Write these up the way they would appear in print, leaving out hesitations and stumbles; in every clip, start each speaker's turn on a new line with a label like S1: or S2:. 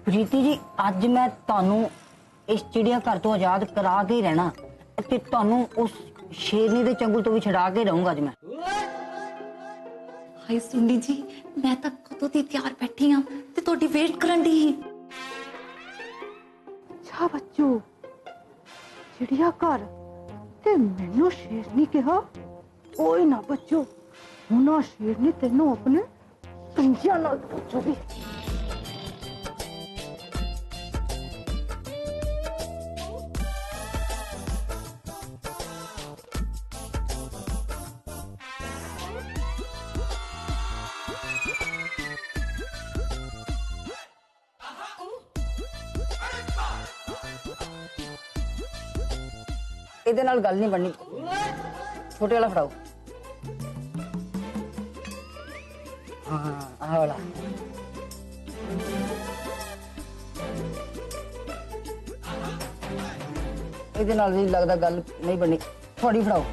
S1: प्रीति जी अज मैं तुहानू इस चिड़िया घर तो आजाद करा के ही रहना ते तुहानू उस शेरनी दे चंगुल तो भी छड़ा के रहूंगा अज मैं।
S2: हाय सुंडी जी मैं तो कदों दी तैयार बैठी हां ते तोडी वेट करन दी ही।
S3: अच्छा बच्चू चिड़िया घर ते मैनू शेरनी कहा कोई ना बच्चो हुना शेरनी तेनू अपने पंजियां नाल पूछूगी।
S1: ਇਹਦੇ ਨਾਲ ਗੱਲ ਨਹੀਂ ਬਣਨੀ ਛੋਟੇ ਵਾਲਾ ਫੜਾਓ। हाँ आह वाला ਇਹਦੇ ਨਾਲ ਵੀ ਲੱਗਦਾ ਗੱਲ ਨਹੀਂ ਬਣਨੀ ਥੋੜੀ ਫੜਾਓ।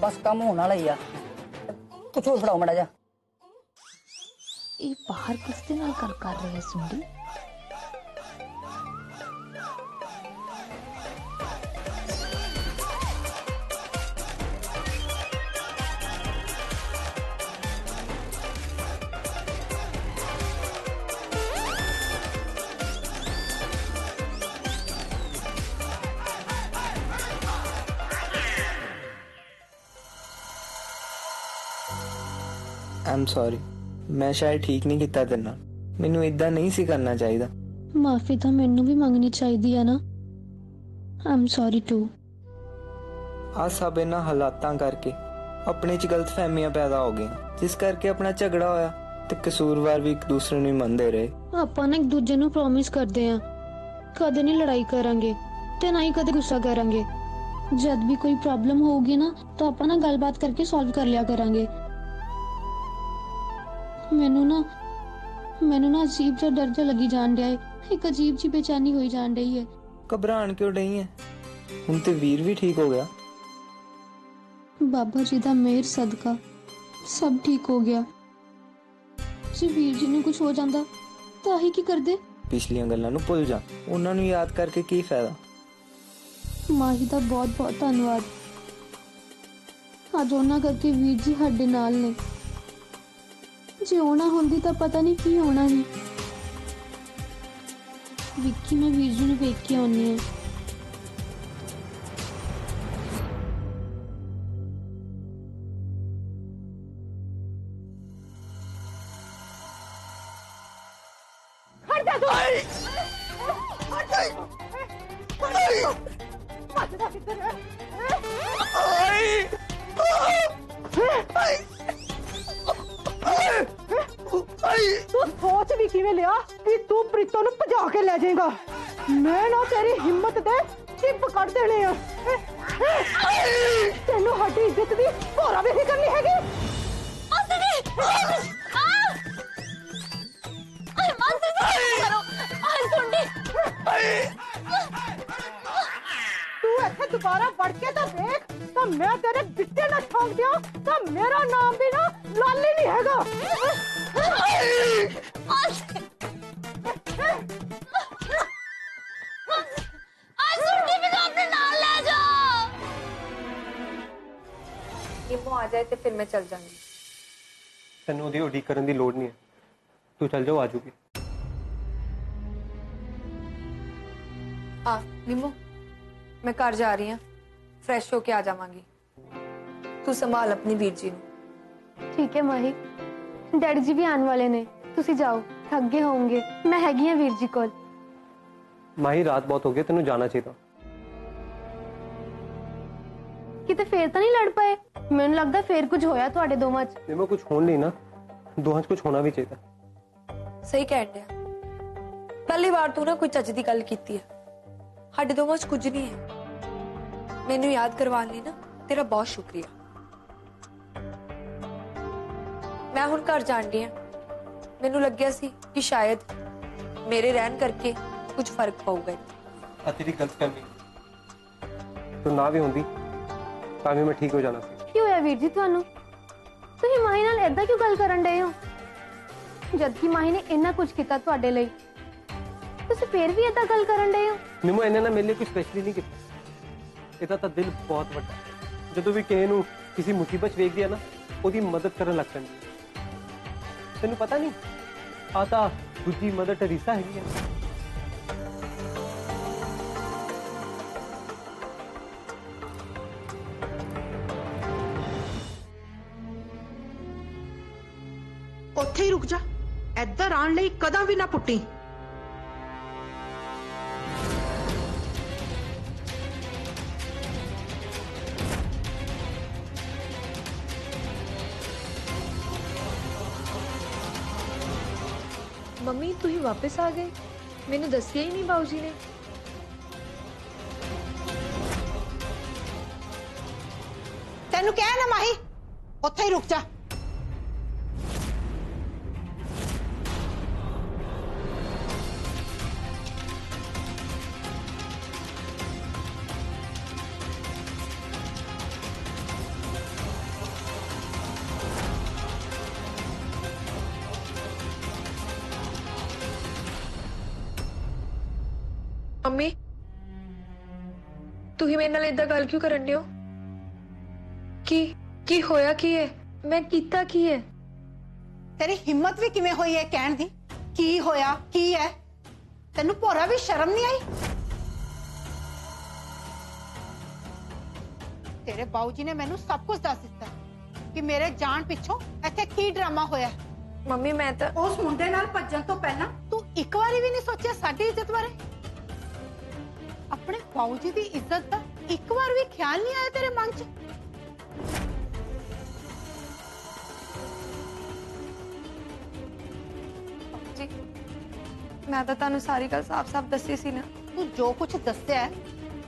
S1: बस कम होने वाला ही आ कुछ और फड़ाओ मड़ा जा।
S2: ये बाहर किसके नाल गल कर रहे हैं सुंडी?
S4: आई एम सॉरी मैं शायद ठीक नहीं किया तेरे नाल मैनू इदा नहीं सी करना चाहिए।
S5: माफी तो मैनू भी मंगनी चाहिए है ना। I am sorry too.
S4: आ सब इन्हां हालातां करके अपने च गलत फहमियां पैदा हो गई जिस करके अपना झगड़ा होया ते कसूरवार भी एक दूसरे नूं मनदे रहे।
S5: ਆਪਾਂ ਨਾ ਇੱਕ ਦੂਜੇ ਨੂੰ ਪ੍ਰੋਮਿਸ ਕਰਦੇ ਆ ਕਦੇ ਨਹੀਂ ਲੜਾਈ ਕਰਾਂਗੇ ਤੇ ਨਾ ਹੀ ਕਦੇ ਗੁੱਸਾ ਕਰਾਂਗੇ। ਜਦ ਵੀ ਕੋਈ ਪ੍ਰੋਬਲਮ ਹੋਊਗੀ ਨਾ ਤਾਂ ਆਪਾਂ ਨਾ ਗੱਲਬਾਤ ਕਰਕੇ ਸੋਲਵ ਕਰ ਲਿਆ ਕਰਾਂਗੇ। ਮੈਨੂੰ ਨਾ ਅਜੀਬ ਜਿਹਾ ਡਰ ਜਿਹਾ ਲੱਗੀ ਜਾਣ ਡਿਆ ਹੈ। ਇੱਕ ਅਜੀਬ ਜੀ ਬੇਚੈਨੀ ਹੋਈ ਜਾਣ ਰਹੀ ਹੈ।
S4: घबराण क्यों रही है हुण ते वीर भी ठीक हो गया।
S5: ਬਾਬਾ ਜੀ ਦਾ ਮਿਹਰ ਸਦਕਾ ਸਭ ਠੀਕ ਹੋ ਗਿਆ। ਜੇ ਵੀਰ ਜੀ ਨੂੰ ਕੁਝ ਹੋ ਜਾਂਦਾ ਤਾਂ ਆਹੀ ਕੀ ਕਰਦੇ।
S4: पिछलियां गल्लां नूं भुल जा उन्हां नूं याद करके की फायदा।
S5: ਮਾਹੀ ਦਾ ਬਹੁਤ ਬਹੁਤ ਧੰਨਵਾਦ। ਅੱਜ ਉਹਨਾਂ ਕਰਕੇ ਵੀਰ ਜੀ ਸਾਡੇ ਨਾਲ ਨੇ। ਜੇ ਹੋਣਾ ਹੁੰਦੀ ਤਾਂ ਪਤਾ ਨਹੀਂ ਕੀ ਹੋਣਾ ਸੀ। ਵਿੱਕੀ ਮੈਂ ਵੀਰ ਜੀ ਨੂੰ ਵੇਖ ਕੇ ਆਉਣੀ ਹੈ।
S3: तू सोच भी किवें लिया कि तू प्रीतो नूं भजा के ले जाएगा। मैं ना तेरी हिम्मत दे चिप कट देने तेनू हड्डी इज्जत दी होरा भी नहीं करनी हैगी। तू ऐसे दोबारा बढ़ के तो देख तो मैं तेरे बिट्टे ना ठोक दिया तो मेरा नाम भी ना लाली नहीं हैगा।
S6: आ जाए तो फिर मैं चल जाऊंगी।
S7: तेनों दी उਡੀਕ ਕਰਨ ਦੀ ਲੋੜ नहीं है तू चल जाओ आ जाऊगी।
S6: निमो मैं घर जा रही हूँ फ्रेश होके आ जावांगी। तू संभाल अपनी वीर जी नूं।
S5: ठीक है माही डैडी जी भी आने वाले ने तुसी जाओ थक गए होंगे मैं हैगी हां वीर जी कोल।
S7: माही रात बहुत हो गई तेनों जाना चाहिए।
S5: किते फेर तो नहीं लड़ पाए। मैनूं लगदा फेर कुछ होया तुहाडे दोवां च।
S7: निमो कुछ होने नहीं ना दोहां च कुछ होना भी चाहिए।
S6: सही कह रहे पहली बार तू ना कोई चज दी गल कीती है। साडे दोवां च कुछ नहीं है। मैनू याद करवाने लई ना तेरा बहुत शुक्रिया। मैं हुण घर जाण दी हां। मैनू लग्गिया सी कि शायद ਮੇਰੇ ਰਹਿਣ ਕਰਕੇ ਕੁਝ ਫਰਕ ਪਊਗਾ।
S7: ਆ ਤੇਰੀ ਗਲਤਫਹਿਮੀ ਤੂੰ ਨਾ ਵੀ ਹੁੰਦੀ ਤਾਂ ਵੀ ਮੈਂ ਠੀਕ ਹੋ ਜਾਣਾ ਸੀ।
S3: ਕੀ ਹੋਇਆ ਵੀਰ ਜੀ ਤੁਹਾਨੂੰ? ਤੁਸੀਂ ਮਾਹੀ ਨਾਲ ਏਦਾਂ ਕਿਉਂ ਗੱਲ ਕਰਨ ਡਏ ਹੋ? ਜਦ ਕਿ ਮਾਹੀ ਨੇ ਇੰਨਾ ਕੁਝ ਕੀਤਾ ਤੁਹਾਡੇ ਲਈ, ਤੁਸੀਂ ਫੇਰ ਵੀ ਏਦਾਂ ਗੱਲ ਕਰਨ ਡਏ ਹੋ?
S7: ਨਿੰਮੋ ਇਹਨੇ ਨਾ ਮੇਰੇ ਲਈ ਕੁਝ ਸਪੈਸ਼ਲੀ ਨਹੀਂ ਕੀਤਾ। ਇਹਦਾ ਤਾਂ ਦਿਲ ਬਹੁਤ ਵੱਡਾ ਹੈ। ਜਦੋਂ ਵੀ ਕਿਸੇ ਨੂੰ ਕਿਸੇ ਮੁਸੀਬਤ 'ਚ ਵੇਖਦੀ ਹੈ ਨਾ, ਉਹਦੀ ਮਦਦ ਕਰਨ ਲੱਗ ਪੈਂਦੀ ਹੈ। ਤੈਨੂੰ ਪਤਾ ਨਹੀਂ ਆ ਤਾਂ ਦੂਜੀ ਮਦਰ ਟਰੀਸਾ ਹੈਗੀ ਹੈ।
S8: ਉੱਥੇ ਹੀ ਰੁਕ ਜਾ, ਇੱਧਰ ਆਉਣ ਲਈ ਕਦਾਂ ਵੀ ਨਾ ਪੁੱਟੀ।
S6: ਮੰਮੀ ਤੁਸੀਂ ਵਾਪਸ ਆ ਗਏ, ਮੈਨੂੰ ਦੱਸਿਆ ਹੀ ਨਹੀਂ ਬਾਊ ਜੀ ਨੇ।
S8: ਤੈਨੂੰ ਕਹਿ ਨਾ ਮਾਹੀ, ਉੱਥੇ ਹੀ ਰੁਕ ਜਾ।
S6: ਮੰਮੀ ਤੁਸੀਂ ਮੇਰੇ ਨਾਲ ਇਦਾਂ ਗੱਲ ਕਿਉਂ ਕਰਨ ਡਏ ਹੋ? ਕੀ ਹੋਇਆ? ਕੀ ਹੈ? ਮੈਂ ਕੀਤਾ ਕੀ ਹੈ?
S8: ਤੇਰੀ ਹਿੰਮਤ ਵੀ ਕਿਵੇਂ ਹੋਈ ਹੈ ਕਹਿਣ ਦੀ? ਕੀ ਹੋਇਆ? ਕੀ ਹੈ? ਤੈਨੂੰ ਭੋਰਾ ਵੀ ਸ਼ਰਮ ਨਹੀਂ ਆਈ? ਤੇਰੇ ਬਾਊ ਜੀ ਨੇ ਮੈਨੂੰ ਸਭ ਕੁਝ ਦੱਸ ਦਿੱਤਾ ਕਿ ਮੇਰੇ ਜਾਣ ਪਿੱਛੋਂ ਇੱਥੇ ਕੀ ਡਰਾਮਾ ਹੋਇਆ।
S6: ਮੰਮੀ ਮੈਂ ਤਾਂ
S8: ਉਸ ਮੁੰਡੇ ਨਾਲ ਭੱਜਣ ਤੋਂ ਪਹਿਲਾਂ ਤੂੰ ਇੱਕ ਵਾਰੀ ਵੀ ਨਹੀਂ ਸੋਚਿਆ ਸਾਡੀ ਇੱਜ਼ਤ ਬਾਰੇ? ਆਪਣੇ ਬਾਊ ਜੀ ਦੀ ਇੱਜ਼ਤ ਦਾ ਇੱਕ ਵਾਰ ਵੀ ਖਿਆਲ ਨਹੀਂ ਆਇਆ ਤੇਰੇ ਮਨ 'ਚ?
S6: ਜੀ ਮੈਂ ਤਾਂ ਤੁਹਾਨੂੰ ਸਾਰੀ ਗੱਲ ਸਾਫ਼-ਸਾਫ਼ ਦੱਸੀ ਸੀ ਨਾ।
S8: ਤੂੰ ਜੋ ਕੁਝ ਦੱਸਿਆ ਹੈ,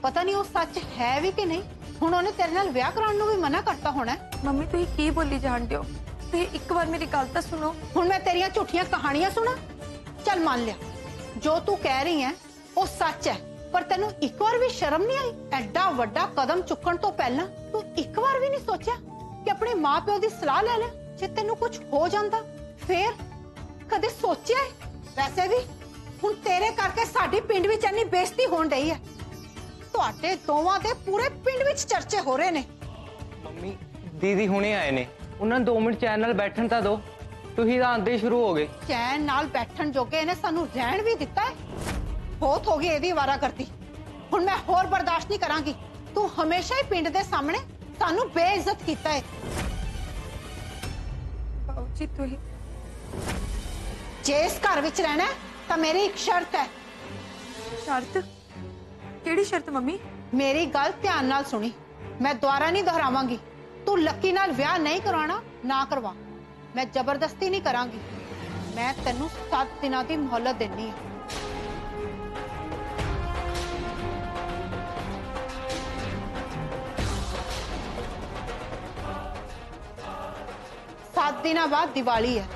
S8: ਪਤਾ ਨਹੀਂ ਉਹ ਸੱਚ ਹੈ ਵੀ ਕਿ ਨਹੀਂ। ਹੁਣ ਉਹਨੇ ਤੇਰੇ ਨਾਲ ਵਿਆਹ ਕਰਾਉਣ ਨੂੰ ਵੀ ਮਨਾ ਕਰਤਾ ਹੋਣਾ।
S6: ਮੰਮੀ ਤੁਸੀਂ ਕੀ ਬੋਲੀ ਜਾਂਦੇ ਹੋ? ਤੁਸੀਂ ਇੱਕ ਵਾਰ ਮੇਰੀ ਗੱਲ ਤਾਂ ਸੁਣੋ।
S8: ਹੁਣ ਮੈਂ ਤੇਰੀਆਂ ਝੂਠੀਆਂ ਕਹਾਣੀਆਂ ਸੁਣਾ? ਚੱਲ ਮੰਨ ਲਿਆ ਜੋ ਤੂੰ ਕਹਿ ਰਹੀ ਹੈ ਉਹ ਸੱਚ ਹੈ, ਪਰ ਤੈਨੂੰ ਇੱਕ ਵਾਰ ਵੀ ਸ਼ਰਮ ਨਹੀਂ ਆਈ? ਐਡਾ ਵੱਡਾ ਕਦਮ ਚੁੱਕਣ ਤੋਂ ਪਹਿਲਾਂ ਤੂੰ ਇੱਕ ਵਾਰ ਵੀ ਨਹੀਂ ਸੋਚਿਆ ਕਿ ਆਪਣੇ ਮਾਪਿਓ ਦੀ ਸਲਾਹ ਲੈ ਲੈ? ਜੇ ਤੈਨੂੰ ਕੁਝ ਹੋ ਜਾਂਦਾ ਫੇਰ ਕਦੇ ਸੋਚਿਆ ਹੈ? ਵੈਸੇ ਵੀ ਹੁਣ ਤੇਰੇ ਕਰਕੇ ਸਾਡੀ ਪਿੰਡ ਵਿੱਚ ਇੰਨੀ ਬੇਇੱਜ਼ਤੀ ਹੋਣ ਰਹੀ ਹੈ। ਤੁਹਾਡੇ ਦੋਵਾਂ ਦੇ ਪੂਰੇ ਪਿੰਡ ਵਿੱਚ ਚਰਚੇ ਹੋ ਰਹੇ ਨੇ।
S4: ਮੰਮੀ ਦੀਦੀ ਹੁਣੇ ਆਏ ਨੇ, ਉਹਨਾਂ ਨੂੰ 2 ਮਿੰਟ ਚੈਨ ਨਾਲ ਬੈਠਣ ਤਾਂ ਦਿਓ। ਤੁਸੀਂ ਤਾਂ ਆਂਦੇ ਸ਼ੁਰੂ ਹੋ ਗਏ।
S8: ਚੈਨ ਨਾਲ ਬੈਠਣ ਜੋਗੇ ਇਹਨੇ ਸਾਨੂੰ ਰਹਿਣ ਵੀ ਦਿੱਤਾ ਹੈ? ਬਹੁਤ ਹੋ ਗਈ ਇਹਦੀ ਵਾਰਾਗਰਦੀ। ਹੁਣ ਮੈਂ ਹੋਰ ਬਰਦਾਸ਼ਤ ਨਹੀਂ ਕਰਾਂਗੀ। ਤੂੰ ਹਮੇਸ਼ਾ ਹੀ ਪਿੰਡ ਦੇ ਸਾਹਮਣੇ ਸਾਨੂੰ ਬੇਇੱਜ਼ਤ ਕੀਤਾ ਹੈ।
S6: ਬਾਊ ਜੀ ਤੁਸੀਂ
S8: ਜੇ ਇਸ ਘਰ ਵਿੱਚ ਰਹਿਣਾ ਹੈ, ਤਾਂ ਮੇਰੀ ਇੱਕ ਸ਼ਰਤ ਹੈ।
S6: ਸ਼ਰਤ? ਕਿਹੜੀ ਸ਼ਰਤ ਮੰਮੀ?
S8: ਮੇਰੀ ਗੱਲ ਧਿਆਨ ਨਾਲ ਸੁਣੀ, ਮੈਂ ਦੁਬਾਰਾ ਨਹੀਂ ਦੁਹਰਾਵਾਂਗੀ। ਤੂੰ ਲੱਕੀ ਨਾਲ ਵਿਆਹ ਨਹੀਂ ਕਰਵਾਉਣਾ, ਨਾ ਕਰਵਾ। ਮੈਂ ਜ਼ਬਰਦਸਤੀ ਨਹੀਂ ਕਰਾਂਗੀ। ਮੈਂ ਤੈਨੂੰ 7 ਦਿਨਾਂ ਦੀ ਮੁਹੱਲਤ ਦੇਣੀ ਹੈ। 7 ਦਿਨਾਂ ਬਾਅਦ ਦੀਵਾਲੀ ਹੈ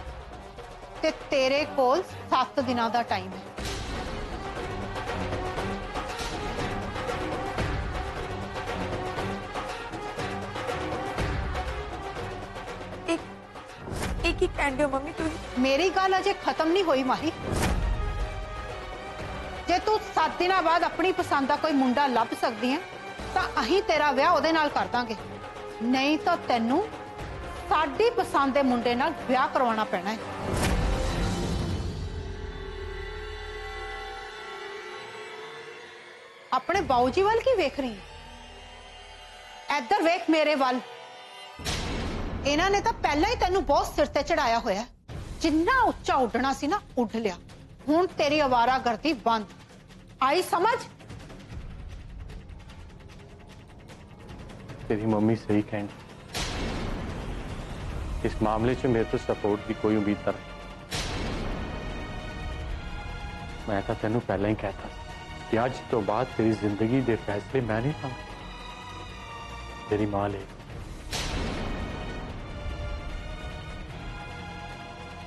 S8: ਤੇ ਤੇਰੇ ਕੋਲ 7 ਦਿਨਾਂ ਦਾ ਟਾਈਮ ਹੈ।
S6: एक ही कहते हो मम्मी तुम?
S8: मेरी गल अजे खत्म नहीं हुई माही। जे तू 7 दिनों बाद अपनी पसंद का कोई मुंडा लभ सकती है तो अहीं तेरा विआह उहदे नाल कर दांगे, नहीं तो तैनू साडी पसंद दे मुंडे नाल विआह करवाना पैना है। अपने बाऊ जी वाल की वेख रही है? इधर वेख मेरे वाल। इन्हां ने तो पहला ही तैनू बहुत सिर ते चढ़ाया होया। जिन्ना उच्चा उड़ना सी ना उड़ लिया। हुण तेरी आवारागर्दी बंद। आई समझ?
S9: तेरी मम्मी सही कहनी, इस मामले से मेरे तो सपोर्ट की कोई उम्मीद ना रही। मैं तो तेनू पहले ही कहता कि आज तो बाद तेरी जिंदगी दे फैसले मैं नहीं लाऊंगा, तेरी मां ले।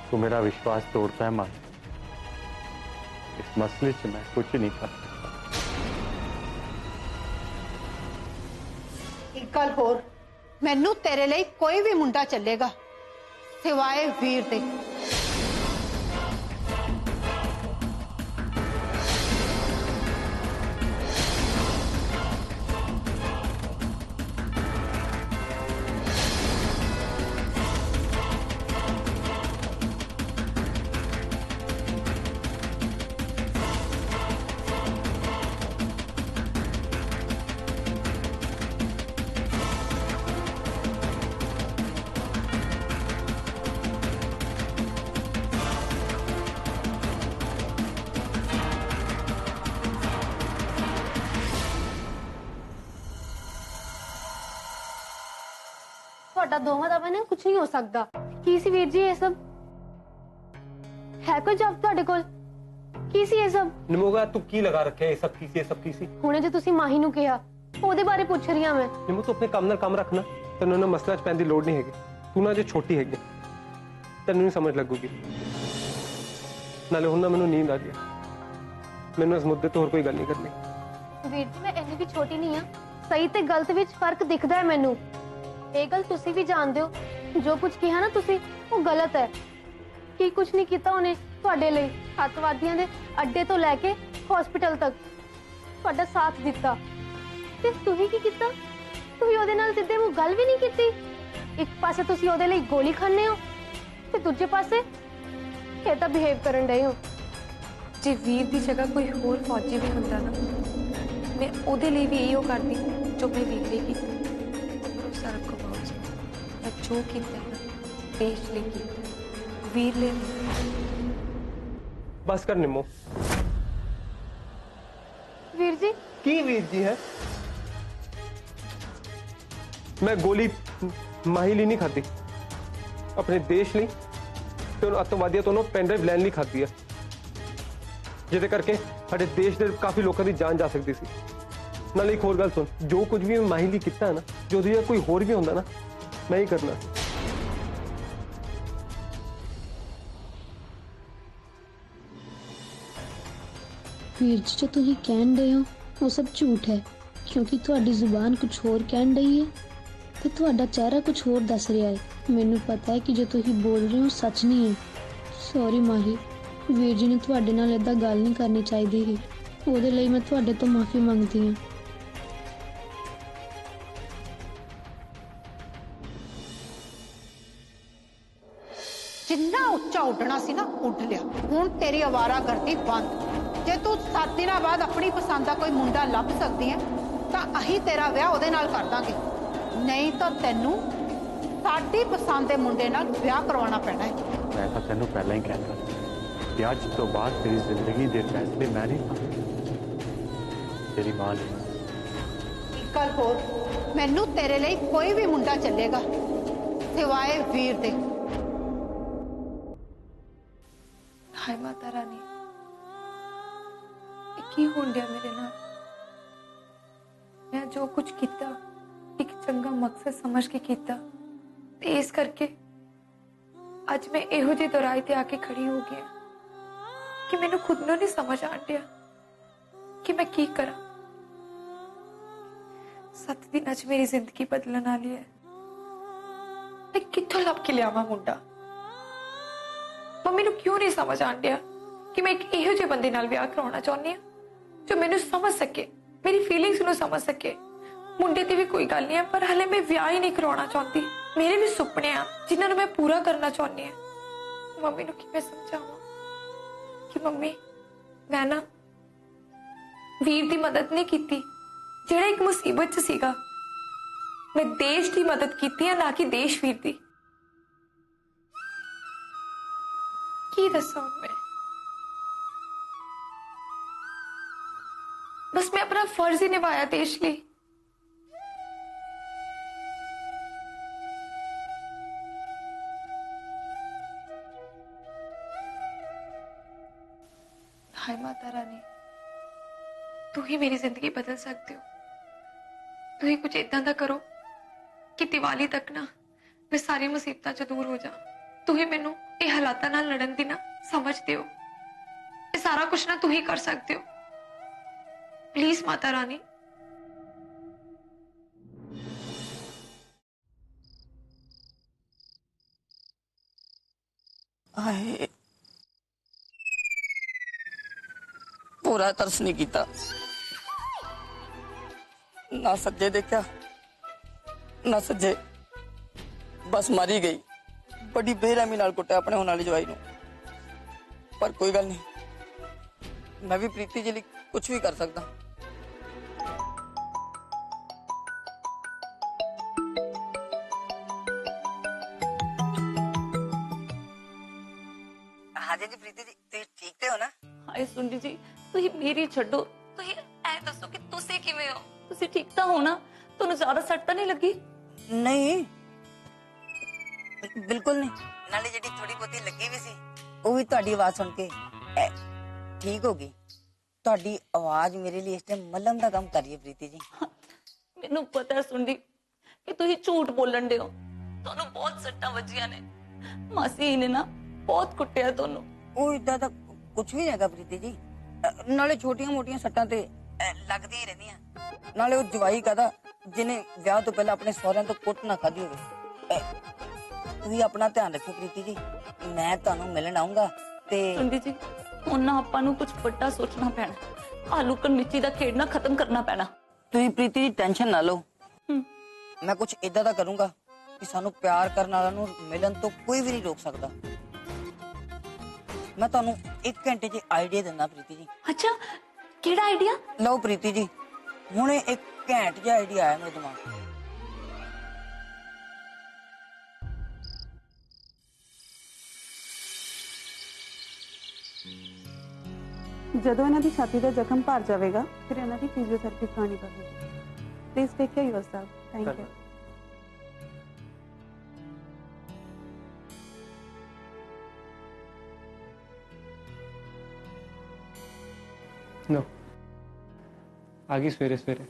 S9: तू मेरा विश्वास तोड़ता है मां, इस मसले से मैं कुछ नहीं कर सकता।
S8: ਇੱਕ ਗੱਲ ਹੋਰ, ਮੈਨੂੰ ਤੇਰੇ ਲਈ ਕੋਈ ਵੀ ਮੁੰਡਾ ਚੱਲੇਗਾ ਸਿਵਾਏ ਵੀਰ ਦੇ।
S5: ਤੁਹਾਡਾ ਦੋਵਾਂ ਦਾ ਬਣਾ ਕੁਝ ਨਹੀਂ ਹੋ ਸਕਦਾ। ਕੀ ਸੀ ਵੀਰ ਜੀ ਇਹ ਸਭ? ਹੈ ਕੋਈ ਜਵਾਬ ਤੁਹਾਡੇ ਕੋਲ? ਕੀ ਸੀ ਇਹ ਸਭ?
S7: ਨਿਮੋਗਾ ਤੂੰ ਕੀ ਲਗਾ ਰੱਖਿਆ ਇਹ ਸਭ ਕੀ ਸੀ?
S5: ਹੁਣੇ ਜੇ ਤੁਸੀਂ ਮਾਹੀ ਨੂੰ ਕਿਹਾ ਉਹਦੇ ਬਾਰੇ ਪੁੱਛ ਰਹੀ ਹਾਂ ਮੈਂ।
S7: ਨਿਮੋ ਤੂੰ ਆਪਣੇ ਕੰਮ ਨਾਲ ਕੰਮ ਰੱਖਣਾ, ਤੈਨੂੰ ਨਾ ਮਸਲਾ 'ਚ ਪੈਣ ਦੀ ਲੋੜ ਨਹੀਂ ਹੈਗੀ। ਤੂੰ ਨਾ ਜੇ ਛੋਟੀ ਹੈਗੀ ਤੈਨੂੰ ਨਹੀਂ ਸਮਝ ਲੱਗੂਗੀ। ਨਾਲੇ ਹੁਣ ਨਾ ਮੈਨੂੰ ਨੀਂਦ ਆ ਗਈ, ਮੈਨੂੰ ਇਸ ਮੁੱਦੇ ਤੋਂ ਹੋਰ ਕੋਈ ਗੱਲ ਨਹੀਂ ਕਰਨੀ।
S5: ਵੀਰ ਜੀ ਮੈਂ ਇੰਨੀ ਵੀ ਛੋਟੀ ਨਹੀਂ ਆ। ਸਹੀ ਤੇ ਗਲਤ ਵਿੱਚ ਫਰਕ ਦਿਖਦਾ ਹੈ ਮੈਨੂੰ। ਇਹ ਗੱਲ ਤੁਸੀਂ ਵੀ ਜਾਣਦੇ ਹੋ। ਜੋ ਕੁਝ ਕਿਹਾ ਨਾ ਤੁਸੀਂ ਉਹ ਗਲਤ ਹੈ। ਕੀ ਕੁਝ ਨਹੀਂ ਕੀਤਾ ਉਹਨੇ ਤੁਹਾਡੇ ਲਈ। ਅੱਤਵਾਦੀਆਂ ਦੇ ਅੱਡੇ ਤੋਂ ਲੈ ਕੇ ਹਸਪੀਟਲ ਤੱਕ ਤੁਹਾਡਾ ਸਾਥ ਦਿੱਤਾ। ਤੇ ਤੁਸੀਂ ਕੀ ਕੀਤਾ? ਤੁਸੀਂ ਉਹਦੇ ਨਾਲ ਸਿੱਧੇ ਮੂੰਹ ਗੱਲ ਵੀ ਨਹੀਂ ਕੀਤੀ। ਇੱਕ ਪਾਸੇ ਤੁਸੀਂ ਉਹਦੇ ਲਈ ਗੋਲੀ ਖਾਂਦੇ ਹੋ ਤੇ ਦੂਜੇ ਪਾਸੇ ਇਹ ਤਾਂ ਬਿਹੇਵ ਕਰਨ ਡਏ ਹੋ।
S6: ਜੇ ਵੀਰ ਦੀ ਜਗ੍ਹਾ ਕੋਈ ਹੋਰ ਫੌਜੀ ਵੀ ਹੁੰਦਾ ਨਾ, ਮੈਂ ਉਹਦੇ ਲਈ ਵੀ ਇਹੋ ਕਰਦੀ ਜੋ ਮੈਂ ਵੀਰ ਲਈ ਕੀਤੀ। ਸਰ ਕੋ ਮੈਂ ਜੋ ਕੀਤਾ ਦੇਸ਼ ਲਈ ਕੀਤਾ, ਵੀਰ ਲਈ ਨਹੀਂ।
S7: ਬਸ ਕਰ ਨਿਮੋ।
S5: ਵੀਰ ਜੀ
S7: ਕੀ ਵੀਰ ਜੀ ਹੈ? ਮੈਂ ਗੋਲੀ ਮਾਹੀ ਲਈ ਨਹੀਂ ਖਾਦੀ, ਆਪਣੇ ਦੇਸ਼ ਲਈ ਤੇ ਉਹਨਾਂ ਅੱਤਵਾਦੀਆਂ ਤੋਂ ਪੈਨ ਡਰਾਈਵ ਲੈਣ ਲਈ ਖਾਦੀ ਹੈ, ਜਿਹਦੇ ਕਰਕੇ ਸਾਡੇ ਦੇਸ਼ ਦੇ ਕਾਫੀ ਲੋਕਾਂ ਦੀ ਜਾਨ ਜਾ ਸਕਦੀ ਸੀ। ਨਾਲੇ ਇੱਕ ਹੋਰ ਗੱਲ ਸੁਣ, ਜੋ ਕੁਝ ਵੀ ਮੈਂ ਮਾਹੀ ਲਈ ਕੀਤਾ ਹੈ ਨਾ, ਜੋ ਉਹਦੀ ਜਗ੍ਹਾ ਕੋਈ ਹੋਰ ਵੀ ਹੁੰਦਾ ਨਾ, ਮੈਂ ਹੀ ਕਰਨਾ।
S5: ਵੀਰ ਜੀ ਜੋ ਤੁਸੀਂ ਕਹਿਣ ਡਏ ਹੋ ਉਹ ਸਭ ਝੂਠ ਹੈ, ਕਿਉਂਕਿ ਤੁਹਾਡੀ ਜ਼ੁਬਾਨ ਕੁਝ ਹੋਰ ਕਹਿਣ ਡਈ ਹੈ ਤੇ ਤੁਹਾਡਾ ਚਿਹਰਾ ਕੁਝ ਹੋਰ ਦੱਸ ਰਿਹਾ ਹੈ। ਮੈਨੂੰ ਪਤਾ ਹੈ ਕਿ ਜੋ ਤੁਸੀਂ ਬੋਲ ਰਹੇ ਹੋ ਸੱਚ ਨਹੀਂ ਹੈ। ਸੌਰੀ ਮਾਹੀ, ਵੀਰ ਜੀ ਨੇ ਤੁਹਾਡੇ ਨਾਲ ਏਦਾਂ ਗੱਲ ਨਹੀਂ ਕਰਨੀ ਚਾਹੀਦੀ ਸੀ। ਉਹਦੇ ਲਈ ਮੈਂ ਤੁਹਾਡੇ ਤੋਂ ਮਾਫੀ ਮੰਗਦੀ ਹਾਂ।
S8: ਜਿੰਨਾ ਉੱਚਾ ਉੱਡਣਾ ਸੀ ਨਾ ਉੱਡ ਲਿਆ। ਹੁਣ ਤੇਰੀ ਅਵਾਰਾਗਰਦੀ ਬੰਦ। ਜੇ ਤੂੰ 7 ਦਿਨਾਂ ਬਾਅਦ ਆਪਣੀ ਪਸੰਦ ਦਾ ਕੋਈ ਮੁੰਡਾ ਲੱਭ ਸਕਦੀ ਹੈ ਤਾਂ ਅਸੀਂ ਤੇਰਾ ਵਿਆਹ ਉਹਦੇ ਨਾਲ ਕਰ ਦਾਂਗੇ, ਨਹੀਂ ਤਾਂ ਤੈਨੂੰ ਸਾਡੀ ਪਸੰਦ ਦੇ ਮੁੰਡੇ ਨਾਲ ਵਿਆਹ ਕਰਵਾਉਣਾ ਪੈਣਾ ਹੈ।
S9: ਮੈਂ ਤਾਂ ਤੈਨੂੰ ਪਹਿਲਾਂ ਹੀ ਕਹਿਤਾ ਸੀ ਕਿ ਅੱਜ ਤੋਂ ਬਾਅਦ ਤੇਰੀ ਜ਼ਿੰਦਗੀ ਦੇ ਫੈਸਲੇ ਮੈਂ ਨਹੀਂ ਲਵਾਂਗਾ, ਤੇਰੀ ਮਾਂ ਲਈ।
S8: ਇੱਕ ਗੱਲ ਹੋਰ, ਮੈਨੂੰ ਤੇਰੇ ਲਈ ਕੋਈ ਵੀ ਮੁੰਡਾ ਚੱਲੇਗਾ ਸਿਵਾਏ ਵੀਰ ਦੇ।
S6: ਹਾਏ ਮਾਤਾ ਰਾਣੀ, ਇਹ ਕੀ ਹੋਣ ਡਿਆ ਮੇਰੇ ਨਾਲ? ਮੈਂ ਜੋ ਕੁਝ ਕੀਤਾ ਇੱਕ ਚੰਗਾ ਮਕਸਦ ਸਮਝ ਕੇ ਕੀਤਾ, ਤੇ ਇਸ ਕਰਕੇ ਅੱਜ ਮੈਂ ਇਹੋ ਜਿਹੀ ਦੁਰਾਈ ਤੇ ਆ ਕੇ ਖੜੀ ਹੋ ਗਈ ਕਿ ਮੈਨੂੰ ਖੁਦ ਨੂੰ ਨਹੀਂ ਸਮਝ ਆਣ ਡਿਆ ਕਿ ਮੈਂ ਕੀ ਕਰਾਂ। 7 ਦਿਨਾਂ 'ਚ ਮੇਰੀ ਜ਼ਿੰਦਗੀ ਬਦਲਣ ਵਾਲੀ ਹੈ। ਮੈਂ ਕਿੱਥੋਂ ਲੱਭ ਕੇ ਲਿਆਵਾਂ ਮੁੰਡਾ? ਮੰਮੀ ਨੂੰ ਕਿਉਂ ਨਹੀਂ ਸਮਝ ਆਣ ਡਿਆ ਕਿ ਮੈਂ ਇੱਕ ਇਹੋ ਜਿਹੇ ਬੰਦੇ ਨਾਲ ਵਿਆਹ ਕਰਾਉਣਾ ਚਾਹੁੰਦੀ ਹਾਂ ਜੋ ਮੈਨੂੰ ਸਮਝ ਸਕੇ, ਮੇਰੀ ਫੀਲਿੰਗਸ ਨੂੰ ਸਮਝ ਸਕੇ। ਮੁੰਡੇ ਤੇ ਵੀ ਕੋਈ ਗੱਲ ਨਹੀਂ ਹੈ, ਪਰ ਹਲੇ ਮੈਂ ਵਿਆਹ ਹੀ ਨਹੀਂ ਕਰਾਉਣਾ ਚਾਹੁੰਦੀ। ਮੇਰੇ ਵੀ ਸੁਪਨੇ ਆ ਜਿਨ੍ਹਾਂ ਨੂੰ ਮੈਂ ਪੂਰਾ ਕਰਨਾ ਚਾਹੁੰਦੀ ਹਾਂ। ਮੰਮੀ ਨੂੰ ਕਿਵੇਂ ਸਮਝਾਵਾਂ ਕਿ ਮੰਮੀ ਮੈਂ ਨਾ ਵੀਰ ਦੀ ਮਦਦ ਨਹੀਂ ਕੀਤੀ ਜਿਹੜਾ ਇੱਕ ਮੁਸੀਬਤ 'ਚ ਸੀਗਾ। ਮੈਂ ਦੇਸ਼ ਦੀ ਮਦਦ ਕੀਤੀ ਹੈ, ਨਾ ਕਿ ਦੇਸ਼ ਵੀਰ ਦੀ। ਕੀ ਦੱਸਾਂ ਮੈਂ? बस मैं अपना फर्ज ही निभाया देश लिए। हाय माता रानी, तू ही मेरी जिंदगी बदल सकते हो। तू ही कुछ इदा दा करो कि दिवाली तक ना मैं सारी मुसीबतां च दूर हो जा। तू ही मैनू ये हालातां नाल लड़न दी ना समझ दियो। सारा कुछ ना तू ही कर सकते हो। प्लीज माता रानी।
S10: हाय पूरा तरस नहीं किया ना सज्जे देखा ना सज्जे बस मारी गई बड़ी बेरहमी नाल कुटिया अपने होने वाली जवाई नूं। पर कोई गल नहीं मैं भी प्रीति जी लिए कुछ भी कर सकता। हाँ जी प्रीति जी तुम ठीक ते हो ना?
S2: ਹਾਏ ਸੁੰਡੀ ਜੀ ਤੁਸੀਂ ਮੇਰੀ ਛੱਡੋ, ਤੁਸੀਂ ਐ ਦੱਸੋ ਕਿ ਤੁਸੀਂ ਕਿਵੇਂ ਹੋ? ਤੁਸੀਂ ਠੀਕ ਤਾਂ ਹੋ ਨਾ? ਤੁਹਾਨੂੰ ਜ਼ਿਆਦਾ ਸੱਟ ਤਾਂ ਨਹੀਂ ਲੱਗੀ?
S10: नहीं बिल्कुल नहीं। नाले जेडी थोड़ी बहुती लगी भी सी वो भी ਤੁਹਾਡੀ आवाज सुन के ठीक होगी। ਤੁਹਾਡੀ आवाज मेरे लिए इस टाइम मलहम ਦਾ ਕੰਮ ਕਰ ਰਹੀ ਹੈ ਪ੍ਰੀਤੀ ਜੀ।
S2: ਮੈਨੂੰ ਪਤਾ ਹੈ ਸੁੰਡੀ ਕਿ ਤੁਸੀਂ ਝੂਠ ਬੋਲਣ ਦੇ ਹੋ। ਤੁਹਾਨੂੰ ਬਹੁਤ ਸੱਟਾਂ ਵੱਜੀਆਂ ਨੇ। ਮਾਸੀ ਨੇ ਨਾ ਬਹੁਤ ਕੁੱਟਿਆ ਤੁਹਾਨੂੰ।
S10: ਉਹ ਇਦਾਂ ਦਾ ਕੁਝ ਵੀ ਨਹੀਂ ਹੈਗਾ ਪ੍ਰੀਤੀ ਜੀ। ਨਾਲੇ ਛੋਟੀਆਂ ਮੋਟੀਆਂ ਸੱਟਾਂ ਤੇ ਲੱਗਦੀਆਂ ਹੀ ਰਹਿੰਦੀਆਂ। ਨਾਲੇ ਉਹ ਜਵਾਈ ਕਹਦਾ ਜਿਹਨੇ ਵਿਆਹ ਤੋਂ ਪਹਿਲਾਂ ਆਪਣੇ ਸਹੁਰਿਆਂ ਤੋਂ ਕੁੱਟ ਨਾ ਖਾਧੀ ਹੋਵੇ। ਤੁਸੀਂ ਆਪਣਾ ਧਿਆਨ ਰੱਖਿਓ ਪ੍ਰੀਤੀ ਜੀ। ਮੈਂ ਤੁਹਾਨੂੰ ਮਿਲਣ ਆਉਂਗਾ ਤੇ
S2: ਸੁੰਡੀ ਜੀ ਹੁਣ ਨਾ ਆਪਾਂ ਨੂੰ ਕੁਝ ਵੱਡਾ ਸੋਚਣਾ ਪੈਣਾ। ਆਲੂ ਕਣ ਮਿੱਟੀ ਦਾ ਖੇਡਣਾ ਖਤਮ ਕਰਨਾ ਪੈਣਾ।
S10: ਤੁਸੀਂ ਪ੍ਰੀਤੀ ਜੀ ਟੈਨਸ਼ਨ ਨਾ ਲਓ। ਮੈਂ ਕੁਝ ਇਦਾਂ ਦਾ ਕਰੂੰਗਾ ਕਿ ਸਾਨੂੰ ਪਿਆਰ ਕਰਨ ਵਾਲਿਆਂ ਨੂੰ ਮਿਲਣ ਤੋਂ ਕੋਈ ਵੀ ਨਹੀਂ ਰੋਕ ਸਕਦਾ। ਮੈਂ ਤੁਹਾਨੂੰ 1 ਘੰਟੇ 'ਚ ਆਈਡੀਆ ਦਿੰਦਾ ਪ੍ਰੀਤੀ ਜੀ।
S2: ਅੱਛਾ ਕਿਹੜਾ ਆਈਡੀਆ?
S10: ਲਓ ਪ੍ਰੀਤੀ ਜੀ ਹੁਣੇ ਇੱਕ ਘੈਂਟ ਜਿਹਾ ਆਈਡੀਆ ਆਇਆ ਮੇਰੇ ਦਿਮਾਗ 'ਚ।
S11: ਜਦੋਂ ਇਹਨਾਂ ਦੀ ਛਾਤੀ ਦਾ ਜ਼ਖਮ ਭਰ ਜਾਵੇਗਾ ਫਿਰ ਇਹਨਾਂ ਦੀ ਫਿਜ਼ੀਓਥੈਰੇਪੀ ਕਰਾਉਣੀ ਪਵੇਗੀ। Please take care yourself. Thank you.
S7: नो आगे सवेरे सवेरे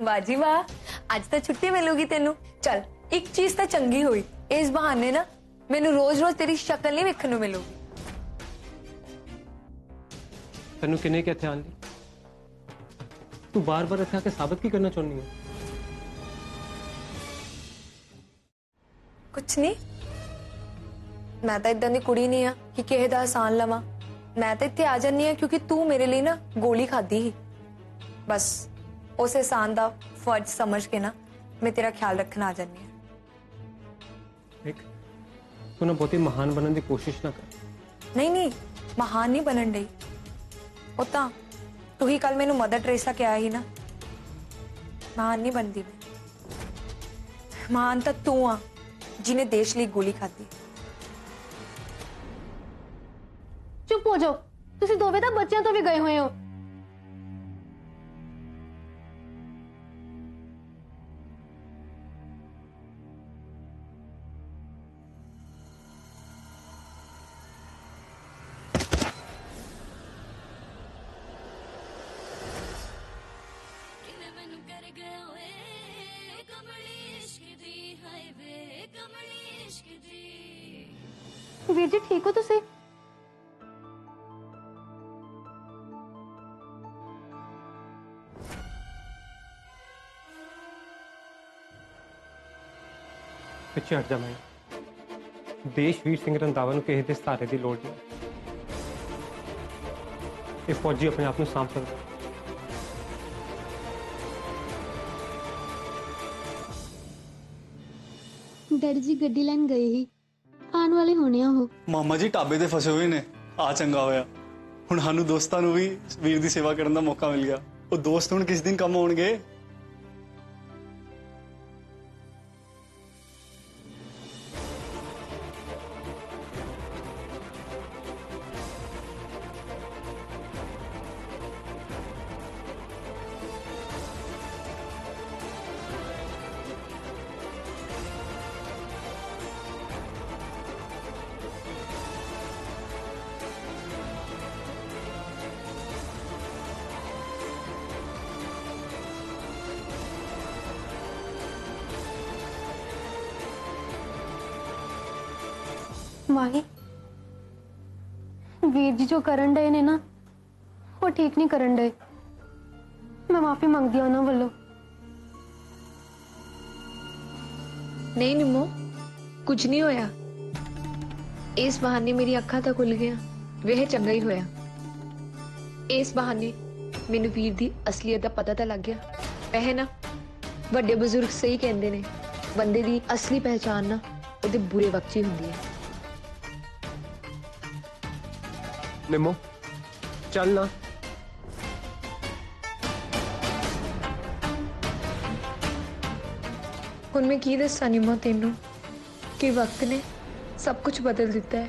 S6: वाह जी वाह, आज तो छुट्टी मिलूगी तेनू। चल एक चीज तो चंगी हुई, इस बहाने ना मैनू रोज रोज तेरी शक्ल नहीं वेखण नू मिलूगी।
S7: तेनू किने के इत्थे आन दी? तू बार बार इत्थे आके साबित की करना चाहनी है?
S6: कुछ नहीं, मैं तो इदां दी कुड़ी नहीं आ कि किसे दा आसान लवां। मैं तो इत्थे आ जानी आ क्योंकि तू मेरे लिए ना गोली खाधी ही। बस उस एहसान दा फर्ज समझ के ना मैं तेरा ख्याल रखना आ जानी आ।
S7: देख तू ना बहुत ही महान बनने की कोशिश ना कर।
S6: नहीं नहीं, महान नहीं बनन डई। ਉਹ ਤਾਂ तू ही कल मैनू मदर टेरेसा क्या ही ना। महान नहीं बनती मैं। महान तो तू आ जिन्हें देश ਲਈ गोली खाधी।
S5: ਚੁੱਪ ਹੋ ਜਾਓ, ਤੁਸੀਂ ਦੋਵੇਂ ਤਾਂ ਬੱਚਿਆਂ ਤੋਂ ਵੀ ਗਏ ਹੋਏ ਹੋ। ਵੀਰ ਜੀ ਠੀਕ ਹੋ ਤੁਸੀਂ?
S7: ਪਿੱਛੇ ਹਟ ਜਾ। ਮੈਂ ਦੇਸ਼ ਵੀਰ ਸਿੰਘ ਰੰਧਾਵਾ ਨੂੰ ਕਿਸੇ ਦੇ ਸਹਾਰੇ ਦੀ ਲੋੜ ਨਹੀਂ। ਇਹ ਫੌਜੀ ਆਪਣੇ ਆਪ ਨੂੰ ਸਾਂਭ ਸਕਦਾ।
S12: ਡੈਡੀ ਜੀ ਗੱਡੀ ਲੈਣ ਗਏ ਹੀ, ਆਉਣ ਵਾਲੇ ਹੋਣੇ ਆ ਉਹ।
S13: ਮਾਮਾ ਜੀ ਢਾਬੇ ਤੇ ਫਸੇ ਹੋਏ ਨੇ। ਆ ਚੰਗਾ ਹੋਇਆ, ਹੁਣ ਸਾਨੂੰ ਦੋਸਤਾਂ ਨੂੰ ਵੀ ਵੀਰ ਦੀ ਸੇਵਾ ਕਰਨ ਦਾ ਮੌਕਾ ਮਿਲ ਗਿਆ। ਉਹ ਦੋਸਤ ਹੁਣ ਕਿਸ ਦਿਨ ਕੰਮ ਆਉਣਗੇ?
S5: ਮਾਹੀ ਵੀਰ ਜੀ ਜੋ ਕਰਨ ਡਏ ਨੇ ਨਾ ਉਹ ਠੀਕ ਨਹੀਂ ਕਰਨ ਡਏ। ਮੈਂ ਮਾਫੀ ਮੰਗਦੀ ਹਾਂ ਉਹਨਾਂ ਵੱਲੋਂ।
S6: ਨਹੀਂ ਨਿੰਮੋ, ਕੁਝ ਨਹੀਂ ਹੋਇਆ। ਇਸ ਬਹਾਨੇ ਮੇਰੀ ਅੱਖਾਂ ਤਾਂ ਖੁੱਲ ਗਈਆਂ, ਵੇਹ ਚੰਗਾ ਹੀ ਹੋਇਆ। ਇਸ ਬਹਾਨੇ ਮੈਨੂੰ ਵੀਰ ਦੀ ਅਸਲੀਅਤ ਦਾ ਪਤਾ ਤਾਂ ਲੱਗ ਗਿਆ। ਵੈਸੇ ਨਾ ਵੱਡੇ ਬਜ਼ੁਰਗ ਸਹੀ ਕਹਿੰਦੇ ਨੇ, ਬੰਦੇ ਦੀ ਅਸਲੀ ਪਹਿਚਾਨ ਨਾ ਉਹਦੇ ਬੁਰੇ ਵਕਤ 'ਚ ਹੀ ਹੁੰਦੀ ਹੈ।
S7: ਨਿੰਮੋ ਚੱਲ ਨਾ।
S6: ਹੁਣ ਮੈਂ ਕੀ ਦੱਸਾਂ ਨਿੰਮੋ ਤੈਨੂੰ ਕਿ ਵਕਤ ਨੇ ਸਭ ਕੁਝ ਬਦਲ ਦਿੱਤਾ ਹੈ।